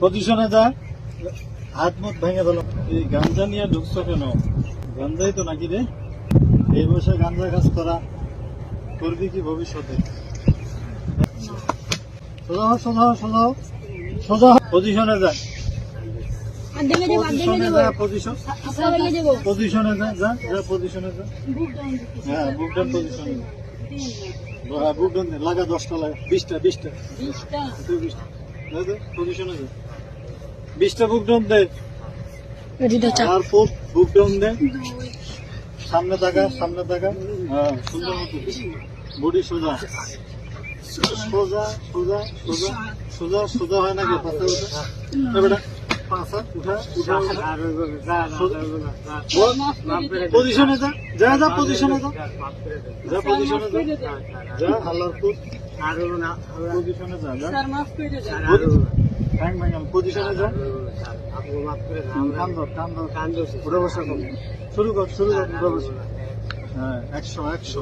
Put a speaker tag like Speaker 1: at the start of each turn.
Speaker 1: পজিশনে যা, হাত মুখ ভেঙে দিল। এই গাঞ্জা নিয়ে ঢুকছো কেন? গাঞ্জাই তো নাকি রে? এই বয়সে গাঞ্জা কাজ করা করবি কি ভবিষ্যতে? সোজা হও, সোজা হও, সোজা হও, সোজা হও। পজিশনে যা, পজিশনে যা, পজিশনে যা, যা যা পজিশনে যা। হ্যাঁ, বুক ডাউন পজিশনে। হ্যাঁ, বুক ডাউন লাগা 10টা লাগা, 20টা পজিশনে যা, 20টা বুক ডাউন দে। আর বুক ডাউন দে, সামনে তাকা, সামনে তাকা। হ্যাঁ, সুন্দর মতো বডি সোজা, সোজা সোজা সোজা সোজা সোজা হয় নাকি? পাশে উঠা বেটা, পাশা উঠা উঠা পজিশনে যা, যা যা পজিশনে যা, যা পজিশনে যা, যা হাল্লার পুত পজিশনে যা, যা পজিশনে যা। কান ধর উঠে বসা কর, শুরু কর, শুরু কর, উঠে বসা। হ্যাঁ, 100 100।